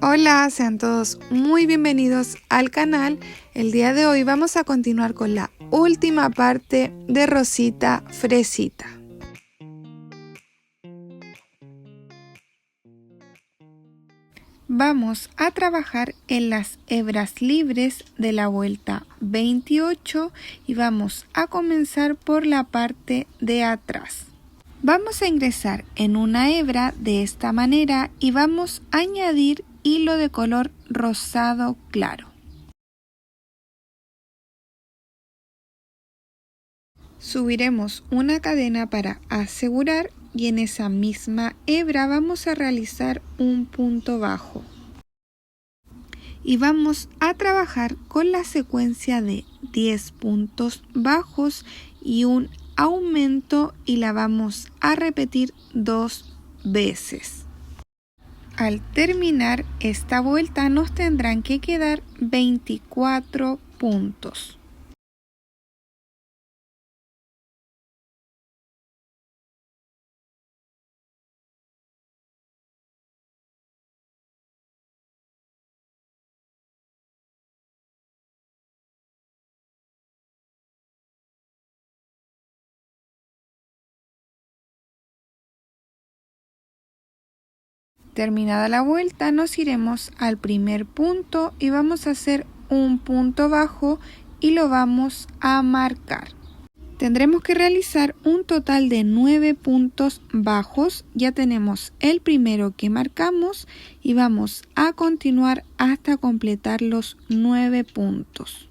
Hola, sean todos muy bienvenidos al canal. El día de hoy vamos a continuar con la última parte de Rosita Fresita. Vamos a trabajar en las hebras libres de la vuelta 28 y vamos a comenzar por la parte de atrás. Vamos a ingresar en una hebra de esta manera y vamos a añadir hilo de color rosado claro. Subiremos una cadena para asegurar y en esa misma hebra vamos a realizar un punto bajo. Y vamos a trabajar con la secuencia de 10 puntos bajos y un aumento y la vamos a repetir 2 veces. Al terminar esta vuelta nos tendrán que quedar 24 puntos. Terminada la vuelta nos iremos al primer punto y vamos a hacer un punto bajo y lo vamos a marcar. Tendremos que realizar un total de 9 puntos bajos. Ya tenemos el primero que marcamos y vamos a continuar hasta completar los 9 puntos.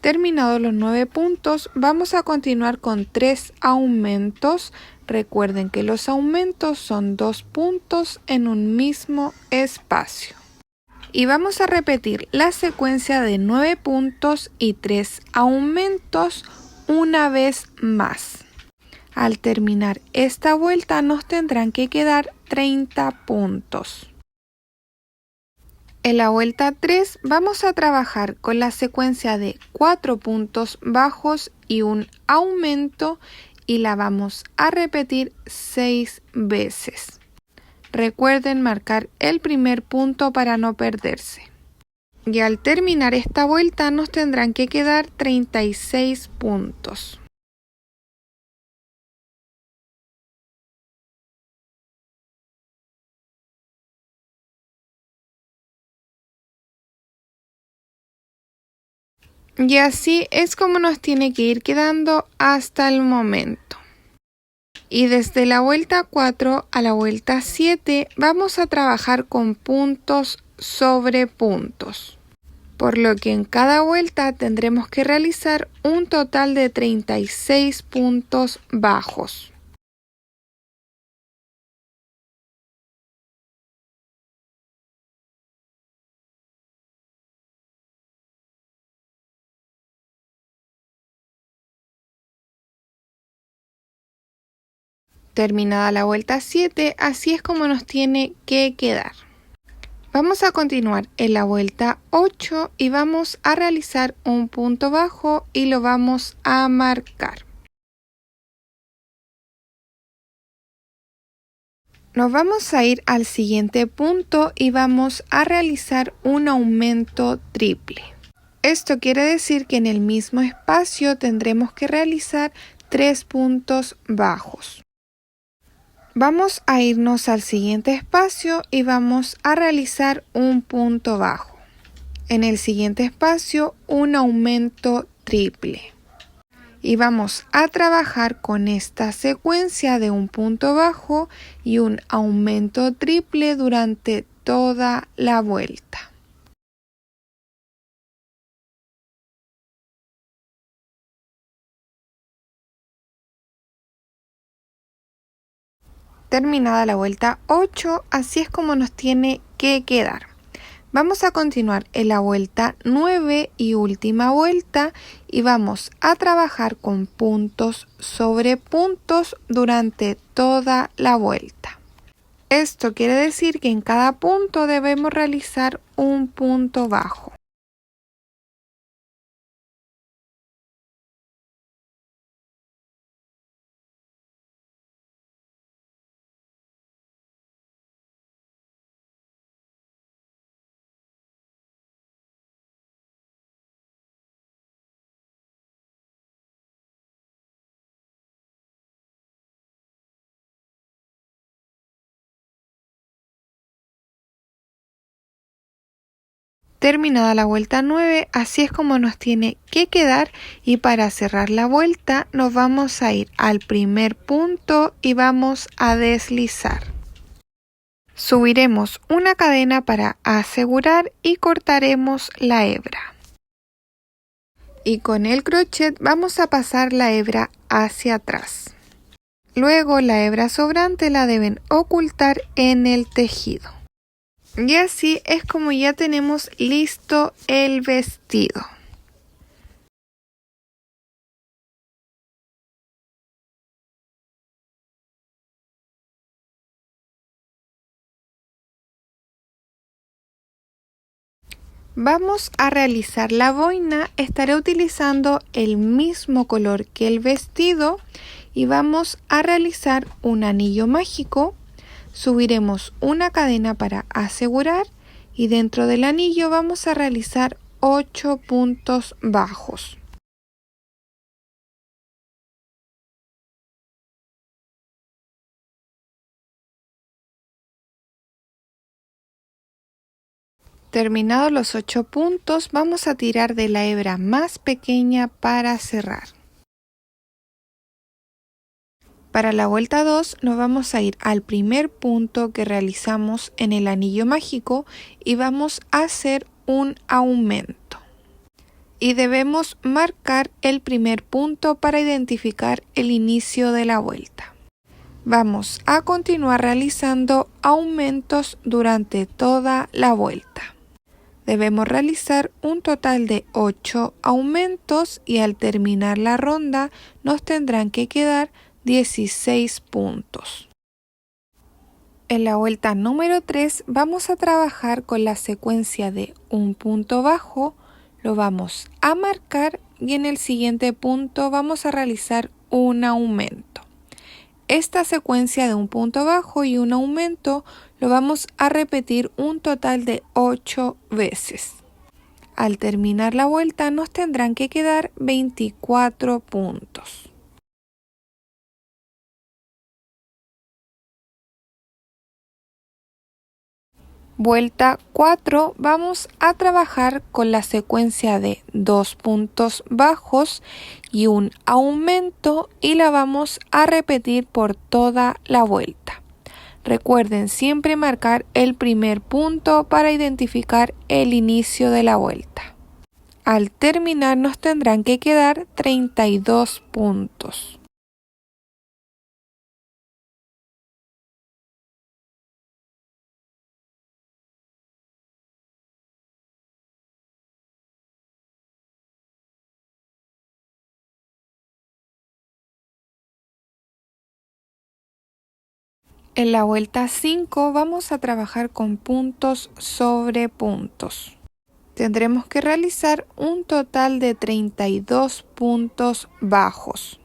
Terminados los 9 puntos, vamos a continuar con 3 aumentos. Recuerden que los aumentos son 2 puntos en un mismo espacio. Y vamos a repetir la secuencia de 9 puntos y 3 aumentos una vez más. Al terminar esta vuelta nos tendrán que quedar 30 puntos. En la vuelta 3 vamos a trabajar con la secuencia de 4 puntos bajos y un aumento y la vamos a repetir 6 veces. Recuerden marcar el primer punto para no perderse. Y al terminar esta vuelta nos tendrán que quedar 36 puntos. Y así es como nos tiene que ir quedando hasta el momento. Y desde la vuelta 4 a la vuelta 7 vamos a trabajar con puntos sobre puntos. Por lo que en cada vuelta tendremos que realizar un total de 36 puntos bajos. Terminada la vuelta 7, así es como nos tiene que quedar. Vamos a continuar en la vuelta 8 y vamos a realizar un punto bajo y lo vamos a marcar. Nos vamos a ir al siguiente punto y vamos a realizar un aumento triple. Esto quiere decir que en el mismo espacio tendremos que realizar 3 puntos bajos. Vamos a irnos al siguiente espacio y vamos a realizar un punto bajo. En el siguiente espacio, un aumento triple. Y vamos a trabajar con esta secuencia de un punto bajo y un aumento triple durante toda la vuelta. Terminada la vuelta 8, así es como nos tiene que quedar. Vamos a continuar en la vuelta 9 y última vuelta y vamos a trabajar con puntos sobre puntos durante toda la vuelta. Esto quiere decir que en cada punto debemos realizar un punto bajo. Terminada la vuelta 9, así es como nos tiene que quedar, y para cerrar la vuelta nos vamos a ir al primer punto y vamos a deslizar. Subiremos una cadena para asegurar y cortaremos la hebra. Y con el crochet vamos a pasar la hebra hacia atrás. Luego la hebra sobrante la deben ocultar en el tejido. Y así es como ya tenemos listo el vestido. Vamos a realizar la boina. Estaré utilizando el mismo color que el vestido y vamos a realizar un anillo mágico. Subiremos una cadena para asegurar y dentro del anillo vamos a realizar 8 puntos bajos. Terminados los 8 puntos, vamos a tirar de la hebra más pequeña para cerrar. Para la vuelta 2 nos vamos a ir al primer punto que realizamos en el anillo mágico y vamos a hacer un aumento. Y debemos marcar el primer punto para identificar el inicio de la vuelta. Vamos a continuar realizando aumentos durante toda la vuelta. Debemos realizar un total de 8 aumentos y al terminar la ronda nos tendrán que quedar 16 puntos. En la vuelta número 3 vamos a trabajar con la secuencia de un punto bajo, lo vamos a marcar y en el siguiente punto vamos a realizar un aumento. Esta secuencia de un punto bajo y un aumento lo vamos a repetir un total de 8 veces. Al terminar la vuelta nos tendrán que quedar 24 puntos. Vuelta 4, vamos a trabajar con la secuencia de 2 puntos bajos y un aumento y la vamos a repetir por toda la vuelta. Recuerden siempre marcar el primer punto para identificar el inicio de la vuelta. Al terminar nos tendrán que quedar 32 puntos. En la vuelta 5 vamos a trabajar con puntos sobre puntos. Tendremos que realizar un total de 32 puntos bajos.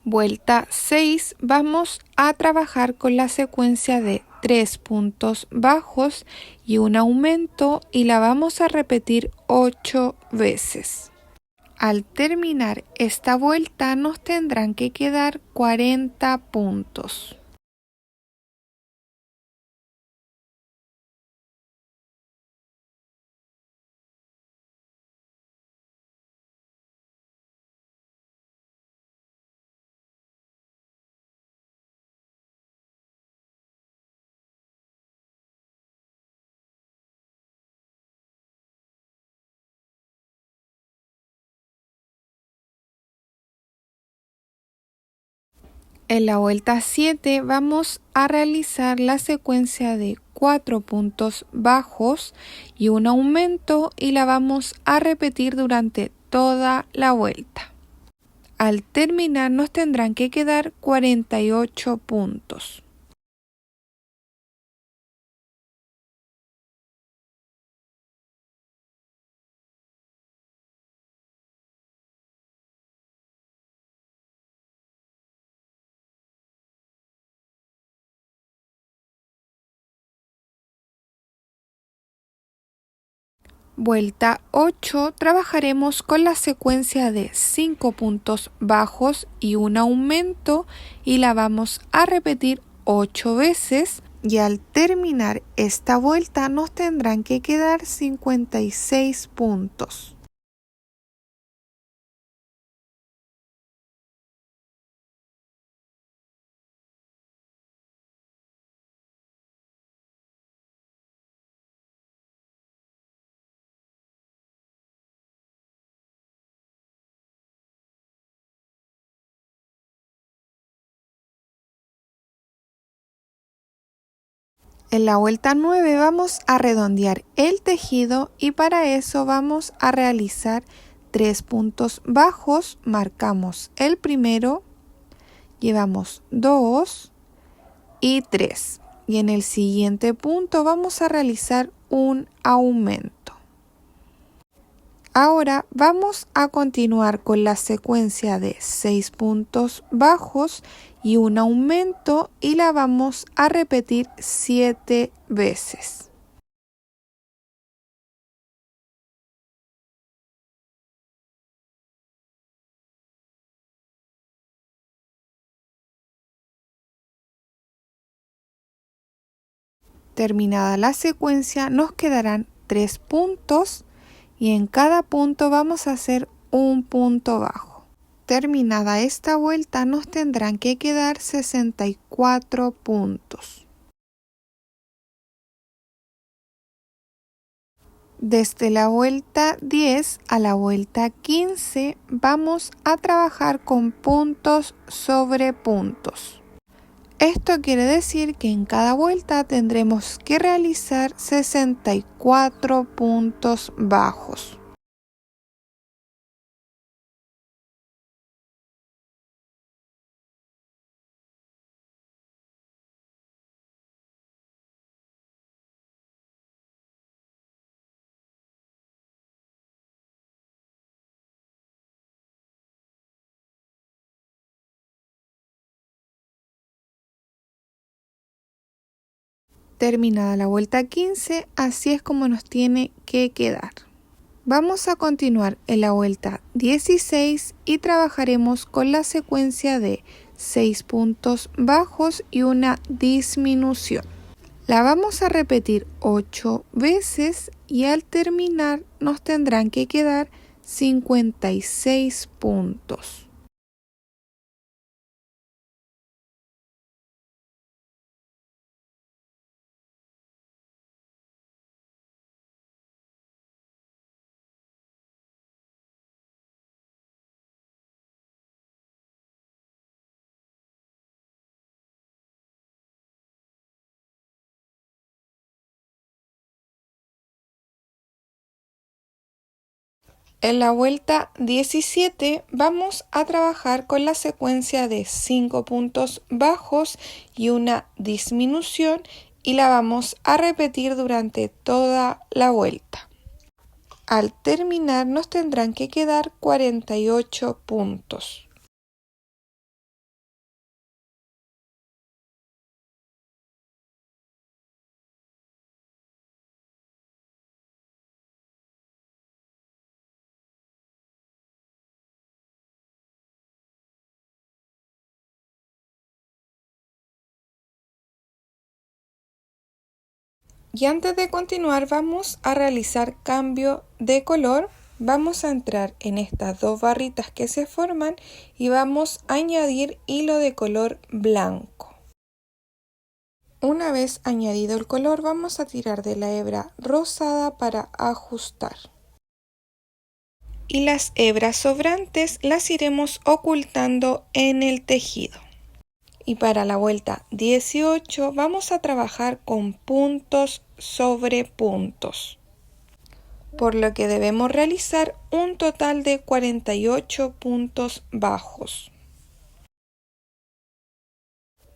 Vuelta 6 vamos a trabajar con la secuencia de 3 puntos bajos y un aumento y la vamos a repetir 8 veces. Al terminar esta vuelta nos tendrán que quedar 40 puntos. En la vuelta 7 vamos a realizar la secuencia de 4 puntos bajos y un aumento y la vamos a repetir durante toda la vuelta. Al terminar nos tendrán que quedar 48 puntos. Vuelta 8 trabajaremos con la secuencia de 5 puntos bajos y un aumento y la vamos a repetir 8 veces y al terminar esta vuelta nos tendrán que quedar 56 puntos. En la vuelta 9 vamos a redondear el tejido y para eso vamos a realizar 3 puntos bajos. Marcamos el primero, llevamos 2 y 3. Y en el siguiente punto vamos a realizar un aumento. Ahora vamos a continuar con la secuencia de 6 puntos bajos y un aumento y la vamos a repetir 7 veces. Terminada la secuencia nos quedarán 3 puntos y en cada punto vamos a hacer un punto bajo. Terminada esta vuelta nos tendrán que quedar 64 puntos. Desde la vuelta 10 a la vuelta 15 vamos a trabajar con puntos sobre puntos. Esto quiere decir que en cada vuelta tendremos que realizar 64 puntos bajos. Terminada la vuelta 15, así es como nos tiene que quedar. Vamos a continuar en la vuelta 16 y trabajaremos con la secuencia de 6 puntos bajos y una disminución. La vamos a repetir 8 veces y al terminar nos tendrán que quedar 56 puntos. En la vuelta 17 vamos a trabajar con la secuencia de 5 puntos bajos y una disminución y la vamos a repetir durante toda la vuelta. Al terminar nos tendrán que quedar 48 puntos. Y antes de continuar vamos a realizar cambio de color. Vamos a entrar en estas dos barritas que se forman y vamos a añadir hilo de color blanco. Una vez añadido el color vamos a tirar de la hebra rosada para ajustar. Y las hebras sobrantes las iremos ocultando en el tejido. Y para la vuelta 18 vamos a trabajar con puntos sobre puntos, por lo que debemos realizar un total de 48 puntos bajos.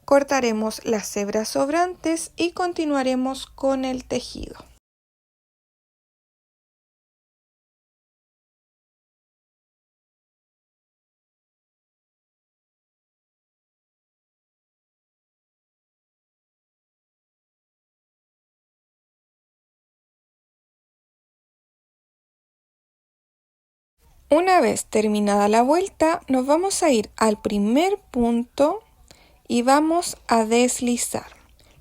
Cortaremos las hebras sobrantes y continuaremos con el tejido. Una vez terminada la vuelta, nos vamos a ir al primer punto y vamos a deslizar.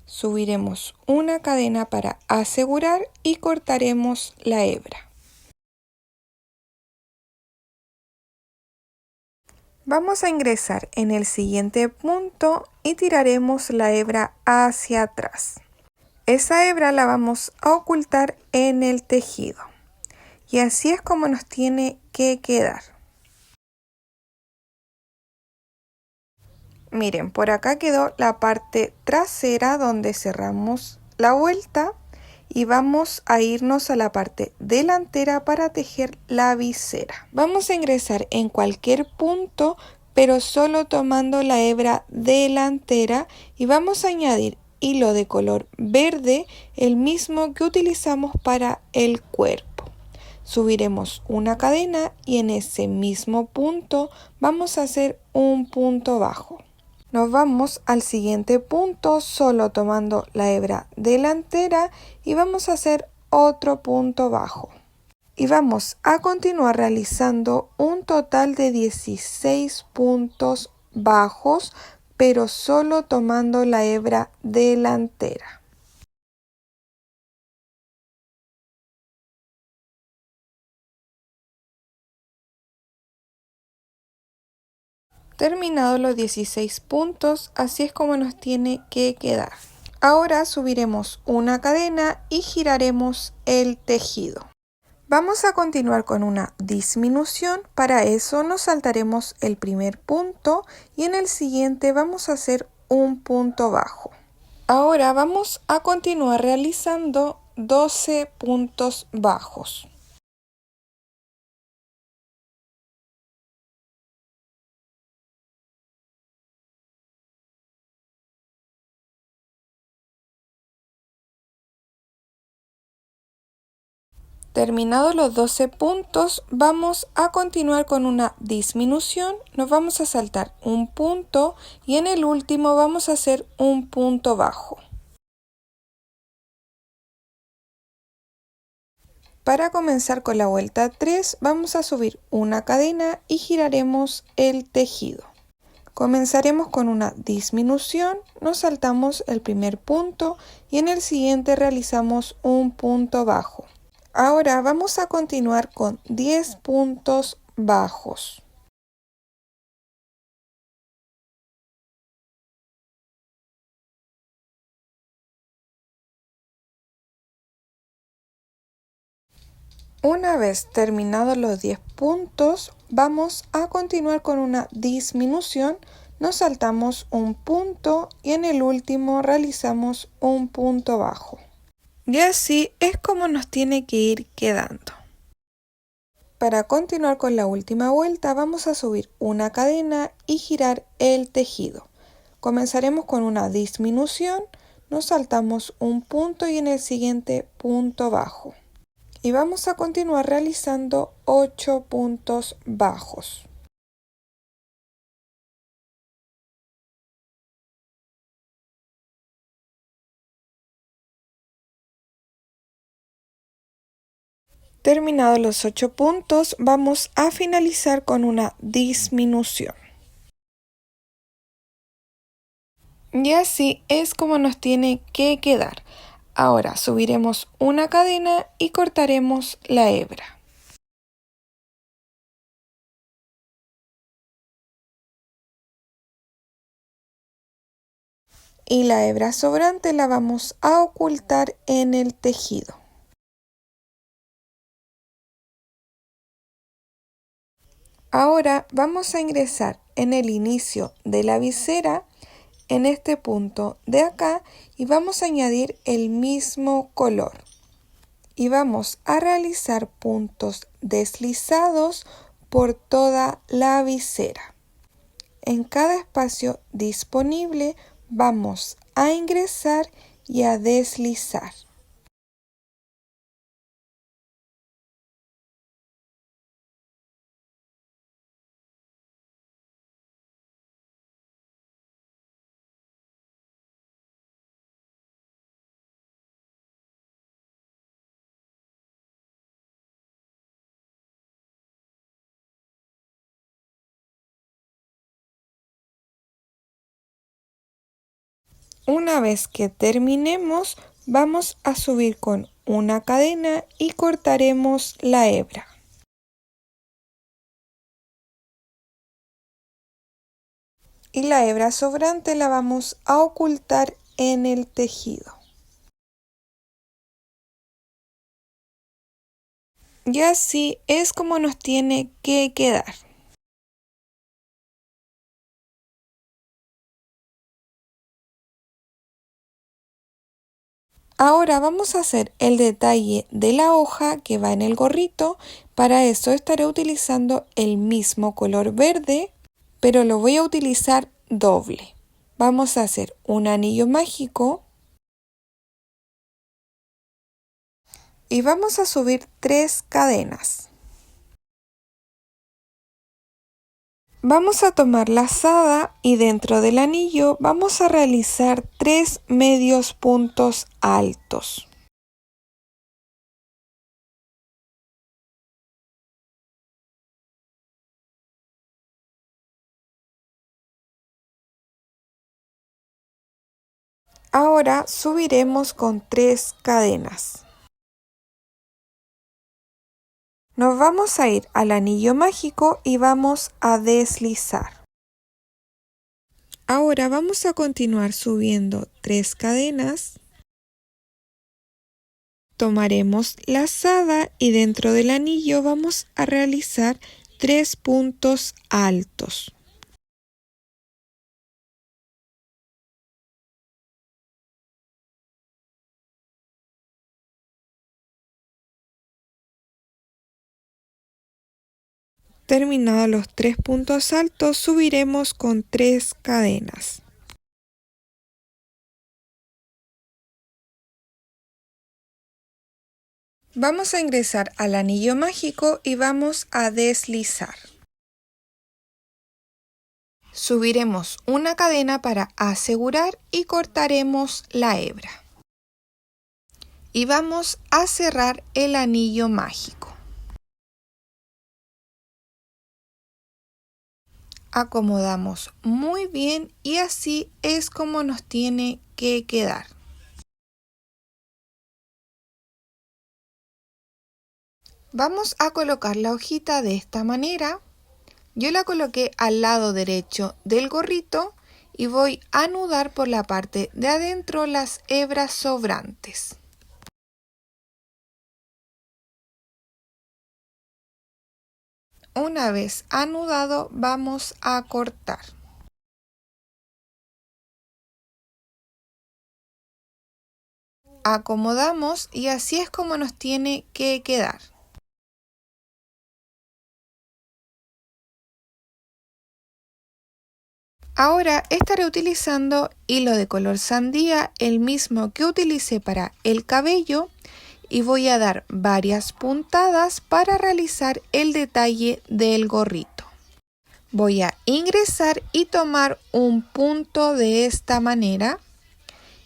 Subiremos una cadena para asegurar y cortaremos la hebra. Vamos a ingresar en el siguiente punto y tiraremos la hebra hacia atrás. Esa hebra la vamos a ocultar en el tejido. Y así es como nos tiene que quedar. Miren, por acá quedó la parte trasera donde cerramos la vuelta y vamos a irnos a la parte delantera para tejer la visera. Vamos a ingresar en cualquier punto, pero solo tomando la hebra delantera y vamos a añadir hilo de color verde, el mismo que utilizamos para el cuerpo. Subiremos una cadena y en ese mismo punto vamos a hacer un punto bajo. Nos vamos al siguiente punto solo tomando la hebra delantera y vamos a hacer otro punto bajo. Y vamos a continuar realizando un total de 16 puntos bajos, pero solo tomando la hebra delantera. Terminados los 16 puntos, así es como nos tiene que quedar. Ahora subiremos una cadena y giraremos el tejido. Vamos a continuar con una disminución. Para eso nos saltaremos el primer punto y en el siguiente vamos a hacer un punto bajo. Ahora vamos a continuar realizando 12 puntos bajos. Terminados los 12 puntos, vamos a continuar con una disminución. Nos vamos a saltar un punto y en el último vamos a hacer un punto bajo. Para comenzar con la vuelta 3, vamos a subir una cadena y giraremos el tejido. Comenzaremos con una disminución, nos saltamos el primer punto y en el siguiente realizamos un punto bajo. Ahora vamos a continuar con 10 puntos bajos. Una vez terminados los 10 puntos, vamos a continuar con una disminución, nos saltamos un punto y en el último realizamos un punto bajo. Y así es como nos tiene que ir quedando. Para continuar con la última vuelta vamos a subir una cadena y girar el tejido. Comenzaremos con una disminución, nos saltamos un punto y en el siguiente punto bajo. Y vamos a continuar realizando 8 puntos bajos. Terminados los 8 puntos, vamos a finalizar con una disminución. Y así es como nos tiene que quedar. Ahora subiremos una cadena y cortaremos la hebra. Y la hebra sobrante la vamos a ocultar en el tejido. Ahora vamos a ingresar en el inicio de la visera en este punto de acá y vamos a añadir el mismo color. Y vamos a realizar puntos deslizados por toda la visera. En cada espacio disponible vamos a ingresar y a deslizar. Una vez que terminemos, vamos a subir con una cadena y cortaremos la hebra. Y la hebra sobrante la vamos a ocultar en el tejido. Y así es como nos tiene que quedar. Ahora vamos a hacer el detalle de la hoja que va en el gorrito. Para eso estaré utilizando el mismo color verde, pero lo voy a utilizar doble. Vamos a hacer un anillo mágico y vamos a subir 3 cadenas. Vamos a tomar la lazada y dentro del anillo vamos a realizar 3 medios puntos altos. Ahora subiremos con 3 cadenas. Nos vamos a ir al anillo mágico y vamos a deslizar. Ahora vamos a continuar subiendo 3 cadenas. Tomaremos la lazada y dentro del anillo vamos a realizar 3 puntos altos. Terminados los 3 puntos altos, subiremos con 3 cadenas. Vamos a ingresar al anillo mágico y vamos a deslizar. Subiremos una cadena para asegurar y cortaremos la hebra. Y vamos a cerrar el anillo mágico. Acomodamos muy bien y así es como nos tiene que quedar. Vamos a colocar la hojita de esta manera. Yo la coloqué al lado derecho del gorrito y voy a anudar por la parte de adentro las hebras sobrantes. Una vez anudado, vamos a cortar. Acomodamos y así es como nos tiene que quedar. Ahora estaré utilizando hilo de color sandía, el mismo que utilicé para el cabello, y voy a dar varias puntadas para realizar el detalle del gorrito. Voy a ingresar y tomar un punto de esta manera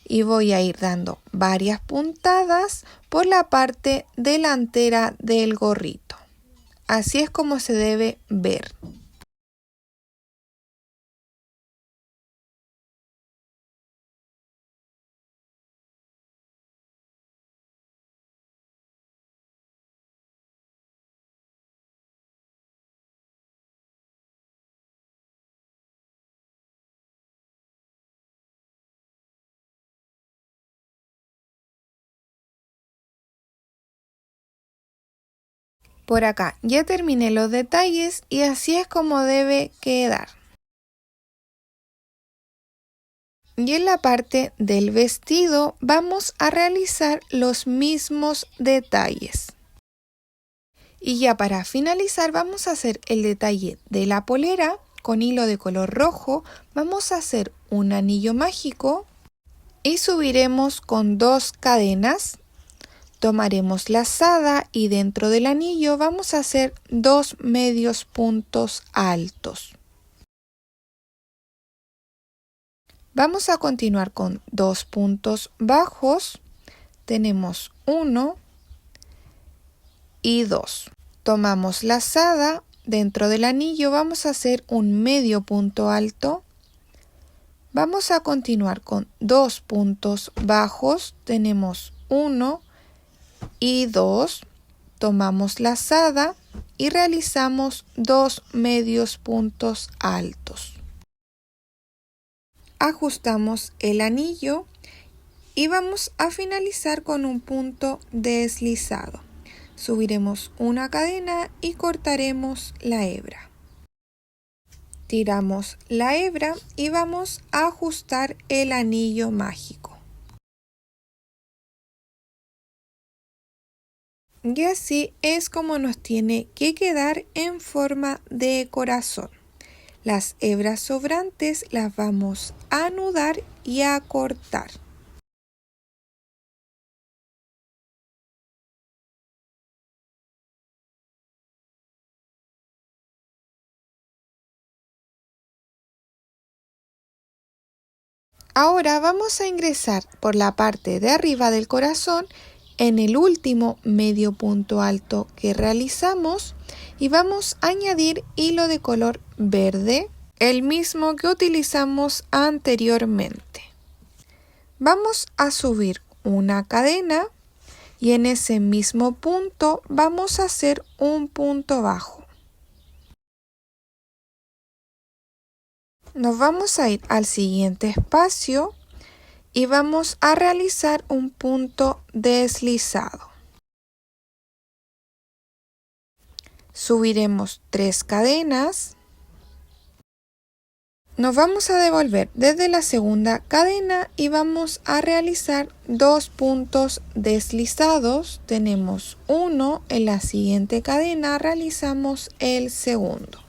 y voy a ir dando varias puntadas por la parte delantera del gorrito. Así es como se debe ver. Por acá ya terminé los detalles y así es como debe quedar. Y en la parte del vestido vamos a realizar los mismos detalles. Y ya para finalizar vamos a hacer el detalle de la polera con hilo de color rojo. Vamos a hacer un anillo mágico y subiremos con 2 cadenas. Tomaremos lazada y dentro del anillo vamos a hacer 2 medios puntos altos. Vamos a continuar con 2 puntos bajos. Tenemos 1 y 2. Tomamos lazada, dentro del anillo vamos a hacer un medio punto alto. Vamos a continuar con 2 puntos bajos. Tenemos 1 y 2. Tomamos lazada y realizamos 2 medios puntos altos. Ajustamos el anillo y vamos a finalizar con un punto deslizado. Subiremos una cadena y cortaremos la hebra. Tiramos la hebra y vamos a ajustar el anillo mágico. Y así es como nos tiene que quedar en forma de corazón. Las hebras sobrantes las vamos a anudar y a cortar. Ahora vamos a ingresar por la parte de arriba del corazón en el último medio punto alto que realizamos y vamos a añadir hilo de color verde, el mismo que utilizamos anteriormente. Vamos a subir una cadena y en ese mismo punto vamos a hacer un punto bajo. Nos vamos a ir al siguiente espacio y vamos a realizar un punto deslizado. Subiremos 3 cadenas. Nos vamos a devolver desde la segunda cadena y vamos a realizar 2 puntos deslizados. Tenemos 1 en la siguiente cadena, realizamos el segundo.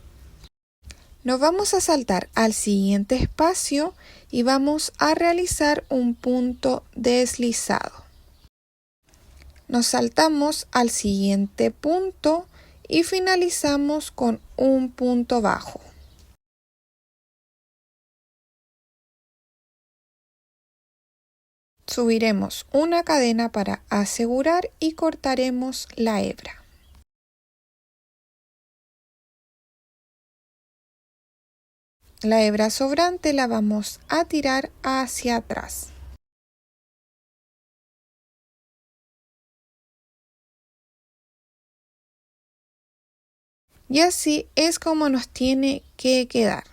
Nos vamos a saltar al siguiente espacio y vamos a realizar un punto deslizado. Nos saltamos al siguiente punto y finalizamos con un punto bajo. Subiremos una cadena para asegurar y cortaremos la hebra. La hebra sobrante la vamos a tirar hacia atrás. Y así es como nos tiene que quedar.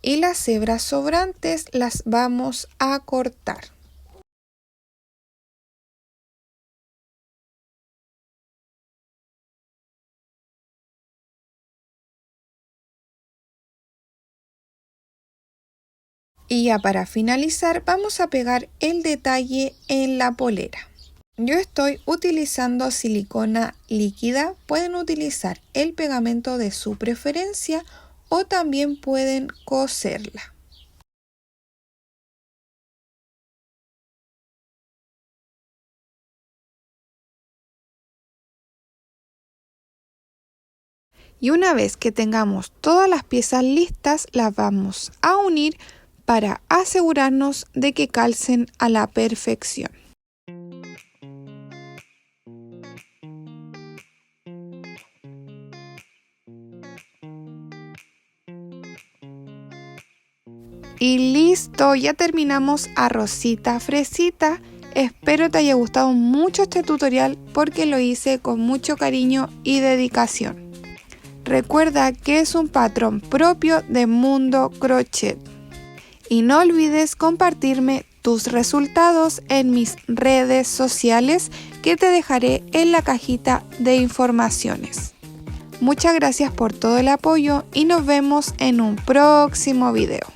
Y las hebras sobrantes las vamos a cortar. Y ya para finalizar vamos a pegar el detalle en la polera. Yo estoy utilizando silicona líquida, pueden utilizar el pegamento de su preferencia o también pueden coserla. Y una vez que tengamos todas las piezas listas, las vamos a unir para asegurarnos de que calcen a la perfección. Y listo, ya terminamos a rosita fresita. Espero te haya gustado mucho este tutorial porque lo hice con mucho cariño y dedicación. Recuerda que es un patrón propio de Mundo Crochet. Y no olvides compartirme tus resultados en mis redes sociales que te dejaré en la cajita de informaciones. Muchas gracias por todo el apoyo y nos vemos en un próximo video.